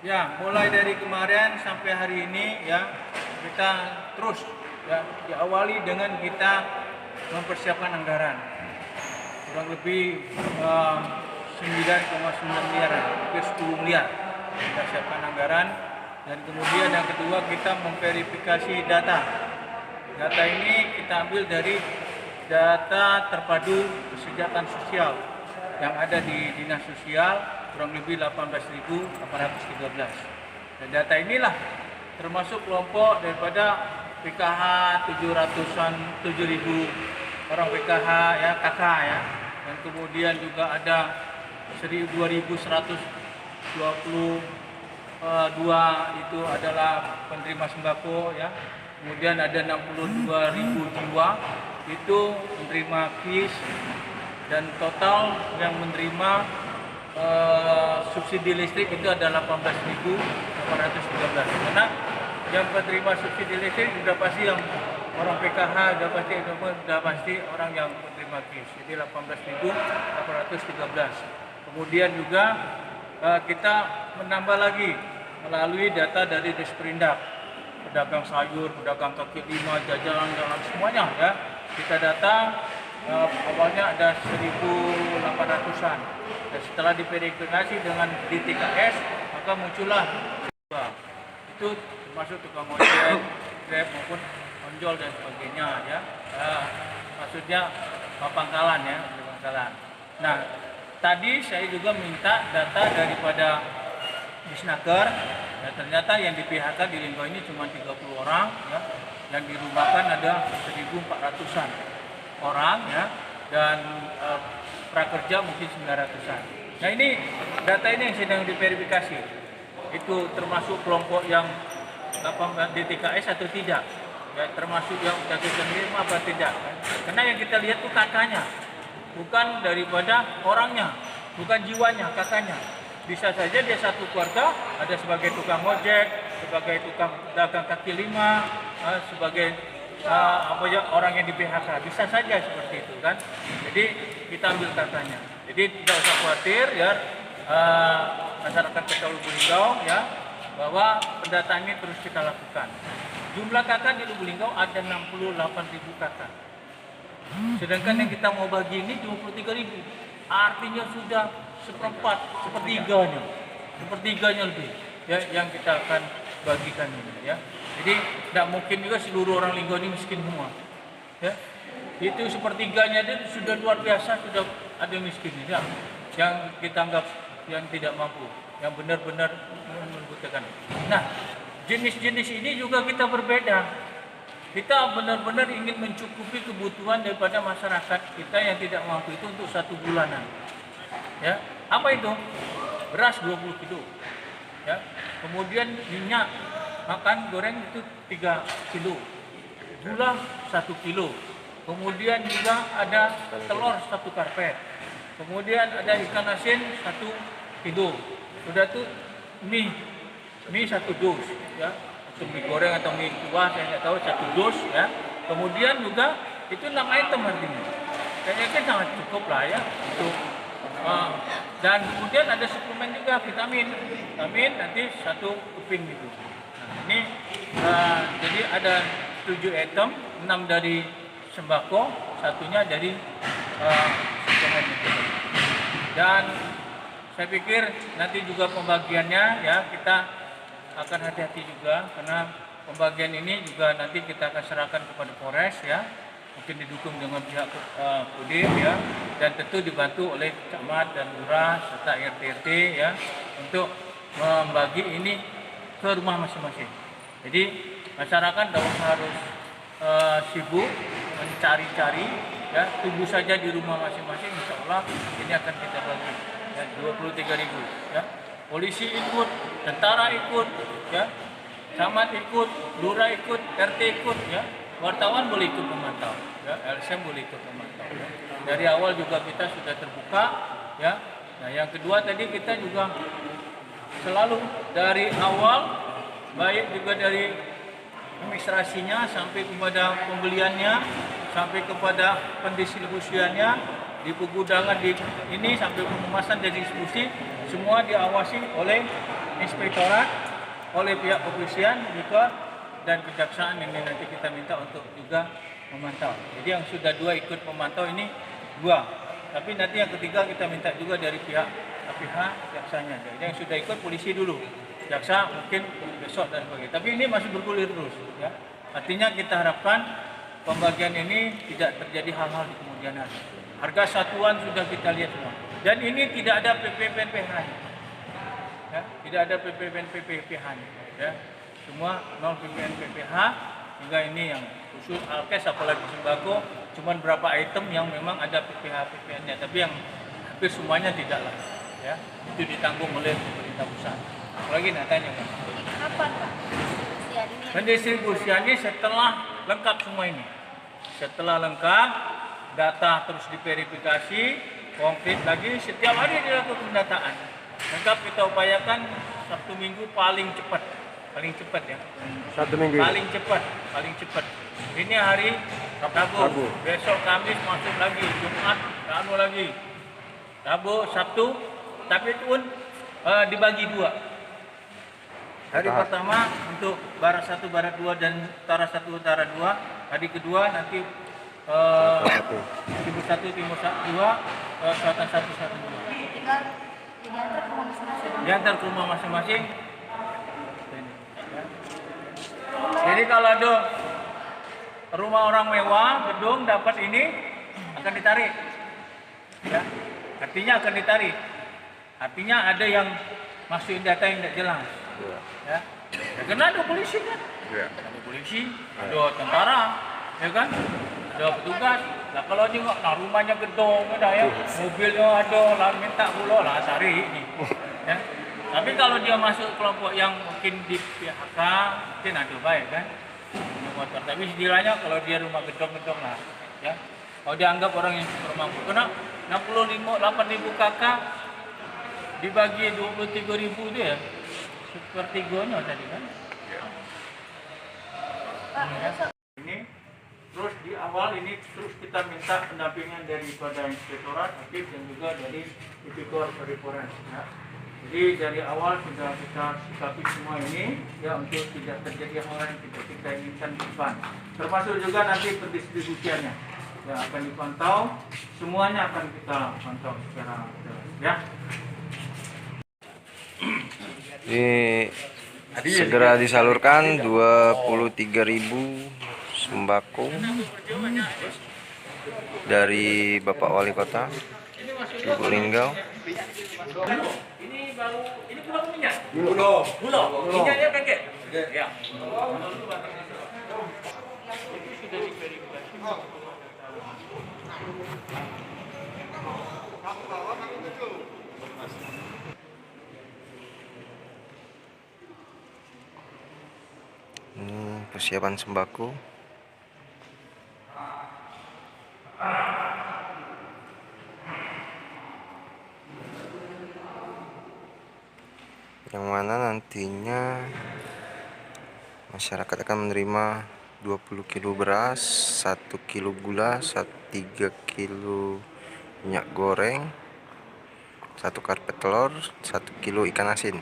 Ya, mulai dari kemarin sampai hari ini ya kita terus ya diawali dengan kita mempersiapkan anggaran kurang lebih 9,9 miliar, hampir 10 miliar kita siapkan anggaran. Dan kemudian yang kedua kita memverifikasi data. Data ini kita ambil dari data terpadu kesejahteraan sosial yang ada di Dinas Sosial, kurang lebih 18.813. Dan data inilah termasuk kelompok daripada PKH 700-an 7.000 orang PKH ya, KK ya. Dan kemudian juga ada 2.122 itu adalah penerima sembako ya. Kemudian ada 62.000 jiwa itu menerima KIS, dan total yang menerima subsidi listrik itu ada 18.813. Karena yang menerima subsidi listrik sudah pasti yang orang PKH, sudah pasti orang yang menerima KIS. Jadi 18.813. Kemudian juga kita menambah lagi melalui data dari Disperindak, pedagang sayur, pedagang kaki lima, jajanan semuanya ya. Kita data awalnya ada 1.800-an. Dan setelah diverifikasi dengan DTKS, maka muncullah itu termasuk tukang ojek, Grab maupun onjol dan sebagainya ya. Maksudnya pangkalan ya, pangkalan. Nah, tadi saya juga minta data daripada Disnaker. Ya, ternyata yang di PHK di Linggo ini cuma 30 orang ya. Yang dirumahkan ada 1.400-an orang ya, dan prakerja mungkin 900-an. Nah, ini data ini yang sedang diverifikasi. Itu termasuk kelompok yang DTKS atau tidak? Ya, termasuk yang jatuh sendiri apa tidak? Karena yang kita lihat itu kakaknya, bukan daripada orangnya, bukan jiwanya, kakaknya. Bisa saja dia satu keluarga, ada sebagai tukang ojek, sebagai tukang dagang kaki lima, sebagai orang yang di PHK, bisa saja seperti itu kan. Jadi kita ambil kakaknya. Jadi tidak usah khawatir ya, masyarakat Kota Lubuk Linggau ya, bahwa pendataan ini terus kita lakukan. Jumlah kakak di Lubuk Linggau ada 68.000 kakak. Sedangkan yang kita mau bagi ini 23.000. Artinya sudah sepertiganya lebih ya yang kita akan bagikan ini ya. Jadi tidak mungkin juga seluruh orang Linggo ini miskin semua ya. Itu sepertiganya itu sudah luar biasa, sudah ada miskin ya, yang kita anggap yang tidak mampu, yang benar-benar membutuhkan. Nah, jenis-jenis ini juga kita berbeda. Kita benar-benar ingin mencukupi kebutuhan daripada masyarakat kita yang tidak mampu itu untuk 1 bulanan. Ya, apa itu? Beras 20 kilo. Ya. Kemudian minyak makan goreng itu 3 kilo. Gula 1 kilo. Kemudian juga ada telur 1 karpet. Kemudian ada ikan asin 1 kilo. Sudah itu mie 1 dus ya. Atau mie goreng atau mie kuah saya tidak tahu, 1 dus ya. Kemudian juga itu 6 item artinya. Kayaknya kan sangat cukup lah ya untuk dan kemudian ada suplemen juga vitamin nanti 1 keping gitu. Nah, ini jadi ada 7 item, 6 dari sembako, 1-nya dari suplemen itu. Dan saya pikir nanti juga pembagiannya ya kita akan hati-hati juga, karena pembagian ini juga nanti kita akan serahkan kepada Polres ya, mungkin didukung dengan pihak Kodim ya, dan tentu dibantu oleh camat dan lurah serta RT ya untuk membagi ini ke rumah masing-masing. Jadi masyarakat tidak harus sibuk mencari-cari ya, tunggu saja di rumah masing-masing, insya Allah ini akan kita bagi ya, 23.000 ya. Polisi ikut, tentara ikut ya, camat ikut, lurah ikut, RT ikut ya. Wartawan boleh ikut memantau, ya, LSM boleh ikut memantau. Ya. Dari awal juga kita sudah terbuka, ya. Nah, yang kedua tadi kita juga selalu dari awal, baik juga dari administrasinya sampai kepada pembeliannya, sampai kepada pendistribusiannya, di pegudangan di ini sampai pengemasan dan distribusi semua diawasi oleh inspektorat, oleh pihak kepolisian juga dan kejaksaan. Ini nanti kita minta untuk juga memantau. Jadi yang sudah 2 ikut memantau ini 2. Tapi nanti yang ketiga kita minta juga dari pihak jaksanya. Jadi yang sudah ikut polisi dulu, jaksa mungkin besok dan sebagainya. Tapi ini masih bergulir terus. Ya. Artinya kita harapkan pembagian ini tidak terjadi hal-hal di kemudian hari. Harga satuan sudah kita lihat semua. Dan ini tidak ada PPPPH. Ya, tidak ada PPPPH. Ya. Semua nol PPPPH. Hingga ini yang khusus alkes apalagi sembako cuman berapa item yang memang ada PPH-PPH-nya, tapi yang hampir semuanya tidaklah. Ya, itu ditanggung oleh pemerintah pusat. Apalagi tanya Pak. Kapan Pak? Pendistribusiannya setelah lengkap semua ini. Setelah lengkap, data terus diverifikasi, konkret lagi, setiap hari dilakukan pendataan. Lengkap kita upayakan Sabtu Minggu paling cepat ya. Satu minggu paling cepat. Ini hari Rabu. Besok Kamis masuk lagi, Jumat lagi. Rabu, Sabtu, tapi itu pun dibagi 2. Hari pertama untuk Barat 1, Barat 2 dan Utara 1, Utara 2. Hari kedua nanti Timur 1, Timur 2, Selatan 1, Selatan 2. Tinggal diantar ke rumah masing-masing. Diantar ke rumah masing-masing. Jadi kalau ada rumah orang mewah, gedung dapat ini akan ditarik. Ya. Artinya akan ditarik. Artinya ada yang masukin data yang tidak jelas. Ya. Ya, karena ada polisi kan. Ya. Ada polisi, ada tentara, ya kan? Ada petugas. Nah kalau tengok, nah rumahnya gedung ada ya, mobilnya ada, lah minta pula lah tarik ini. Ya. Tapi kalau dia masuk kelompok yang mungkin di PHK, mungkin ada baik kan? Motor. Tapi setidaknya kalau dia rumah gedung-gedung lah, ya. Kalau dianggap orang yang super mampu, kena 8.000 kakak dibagi 23.000 itu ya, sepertiganya tadi kan? Ini terus di awal ini terus kita minta pendampingan daripada inspektorat, aktif dan juga dari tipikor periporan. Ya. Jadi dari awal sudah kita sikapi semua ini ya untuk tidak terjadi hal yang tidak kita inginkan di depan. Termasuk juga nanti pendistribusiannya yang akan dipantau, semuanya akan kita pantau secara ya. Ini segera disalurkan 23.000 sembako dari Bapak Wali Kota Ibu Linggau. Ini baru, ini pulau minyak? Pulau. Minyaknya kakek? Ya. Itu sudah diverifikasi. Ini persiapan sembako. Yang mana nantinya masyarakat akan menerima 20 kilo beras, 1 kilo gula, 3 kilo minyak goreng, 1 karpet telur, 1 kilo ikan asin.